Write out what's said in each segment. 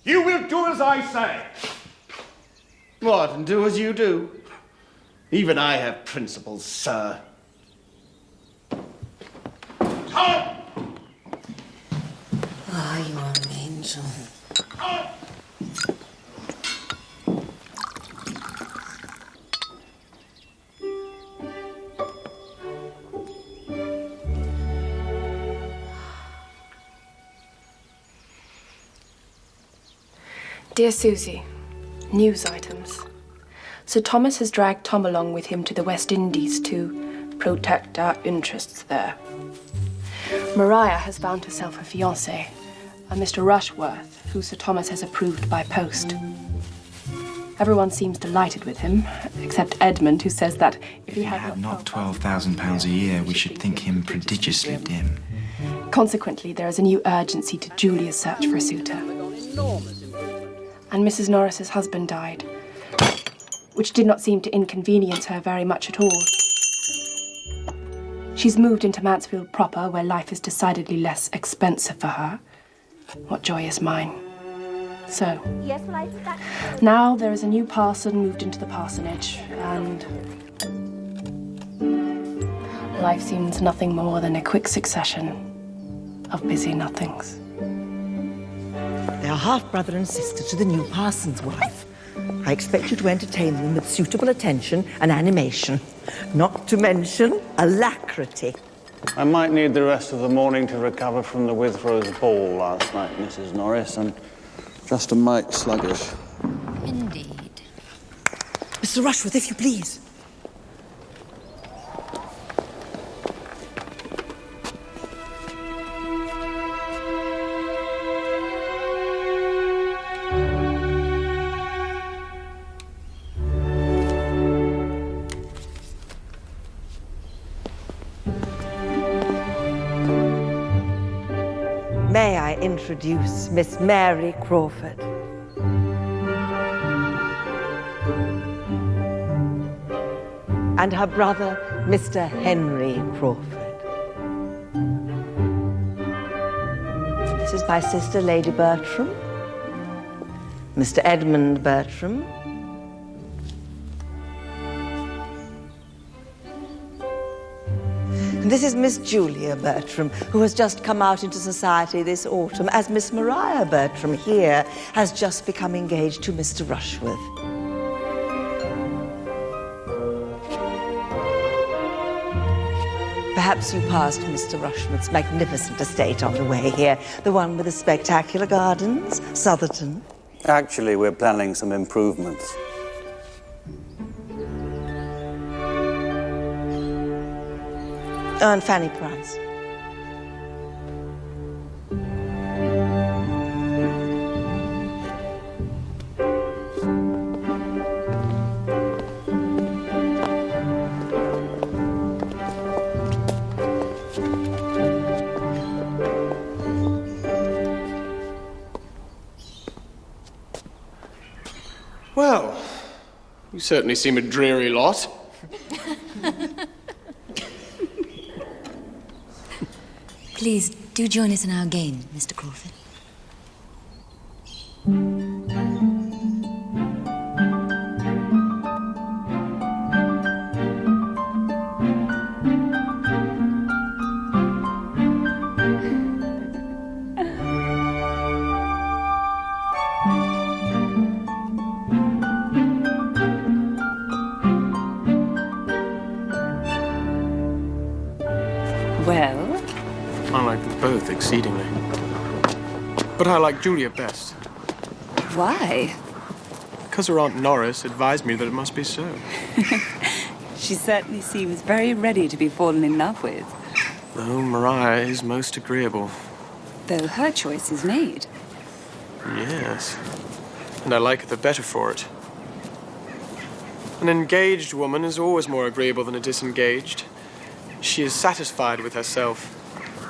You will do as I say. What, and do as you do? Even I have principles, sir. Tom! Ah, you are an angel. Tom! Dear Susie, news items. Sir Thomas has dragged Tom along with him to the West Indies to protect our interests there. Maria has found herself a fiancé, a Mr. Rushworth, who Sir Thomas has approved by post. Everyone seems delighted with him, except Edmund, who says that if he had not £12,000 a year, we should think him prodigiously dim. Consequently, there is a new urgency to Julia's search for a suitor. And Mrs. Norris's husband died, which did not seem to inconvenience her very much at all. She's moved into Mansfield proper, where life is decidedly less expensive for her. What joy is mine. So, now there is a new parson moved into the parsonage, and life seems nothing more than a quick succession of busy nothings. They are half-brother and sister to the new parson's wife. I expect you to entertain them with suitable attention and animation, not to mention alacrity. I might need the rest of the morning to recover from the Withrow's ball last night, Mrs. Norris. I'm just a mite sluggish. Indeed. Mr. Rushworth, if you please. May I introduce Miss Mary Crawford? And her brother, Mr. Henry Crawford. This is my sister, Lady Bertram. Mr. Edmund Bertram. And this is Miss Julia Bertram, who has just come out into society this autumn, as Miss Maria Bertram here has just become engaged to Mr. Rushworth. Perhaps you passed Mr. Rushworth's magnificent estate on the way here, the one with the spectacular gardens, Southerton. Actually, we're planning some improvements. And Fanny Price. Well, you certainly seem a dreary lot. Please, do join us in our game, Mr. Crawford. Well? I like them both exceedingly. But I like Julia best. Why? Because her Aunt Norris advised me that it must be so. She certainly seems very ready to be fallen in love with. Though Maria is most agreeable. Though her choice is made. Yes. And I like her the better for it. An engaged woman is always more agreeable than a disengaged. She is satisfied with herself.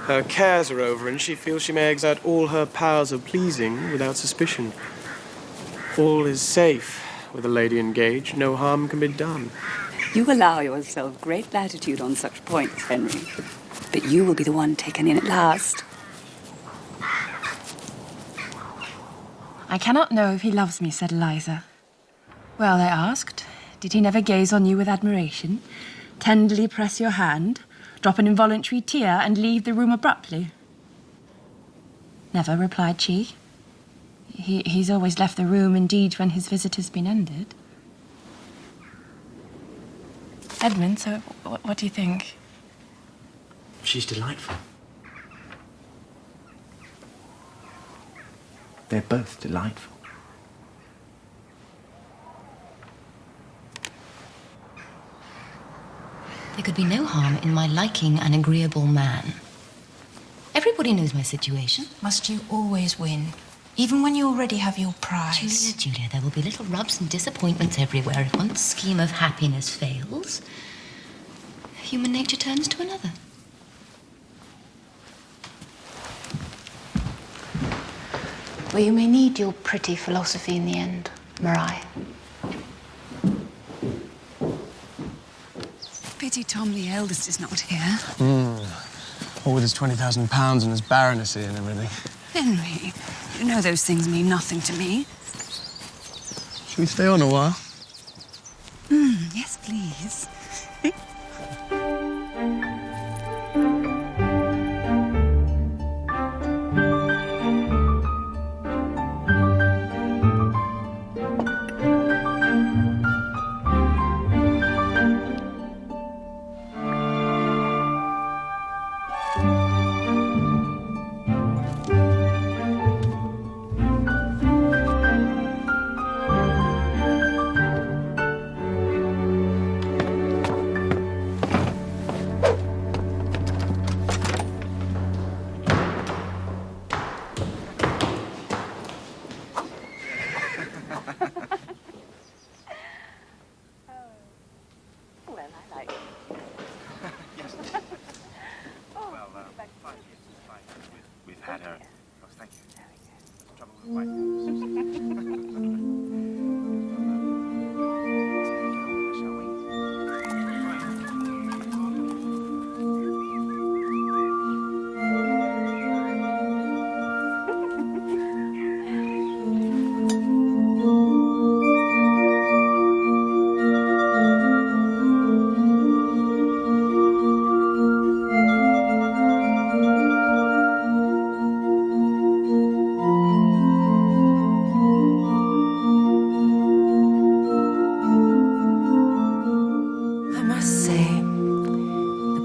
Her cares are over, and she feels she may exert all her powers of pleasing without suspicion. All is safe with a lady engaged. No harm can be done. You allow yourself great latitude on such points, Henry. But you will be the one taken in at last. I cannot know if he loves me, said Eliza. Well, I asked, did he never gaze on you with admiration, tenderly press your hand, drop an involuntary tear, and leave the room abruptly? Never, replied she. He's always left the room, indeed, when his visit has been ended. Edmund, so what do you think? She's delightful. They're both delightful. There could be no harm in my liking an agreeable man. Everybody knows my situation. Must you always win? Even when you already have your prize? Julia, there will be little rubs and disappointments everywhere. If one scheme of happiness fails, human nature turns to another. Well, you may need your pretty philosophy in the end, Marai. Pity Tom, the eldest, is not here. All with his £20,000 and his baronetcy and everything. Henry, you know those things mean nothing to me. Should we stay on a while? Yes, please. We've had her. Oh, thank you. What's the trouble with white?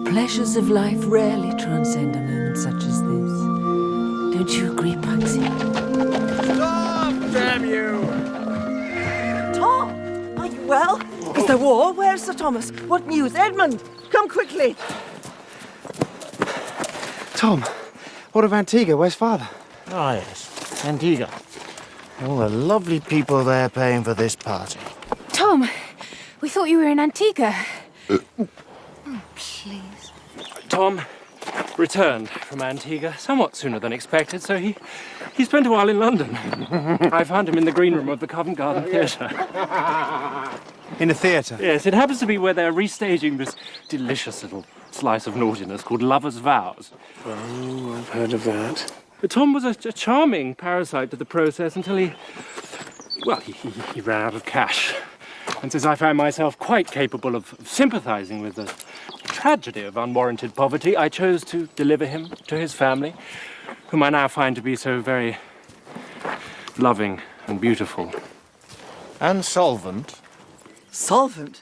Pleasures of life rarely transcend a moment such as this. Don't you agree, Pugsy? Stop, damn you! Tom, are you well? Is there war? Where's Sir Thomas? What news? Edmund, come quickly. Tom, what of Antigua? Where's Father? Ah, yes. Antigua. All the lovely people there paying for this party. Tom, we thought you were in Antigua. Please. Tom returned from Antigua somewhat sooner than expected, so he spent a while in London. I found him in the green room of the Covent Garden Theatre. In a theatre? Yes, it happens to be where they're restaging this delicious little slice of naughtiness called Lover's Vows. Oh, I've heard of that. But Tom was a charming parasite to the process until he ran out of cash. And since I found myself quite capable of sympathizing with the tragedy of unwarranted poverty, I chose to deliver him to his family, whom I now find to be so very loving and beautiful. And solvent. Solvent?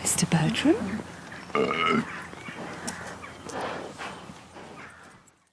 Mr. Bertram?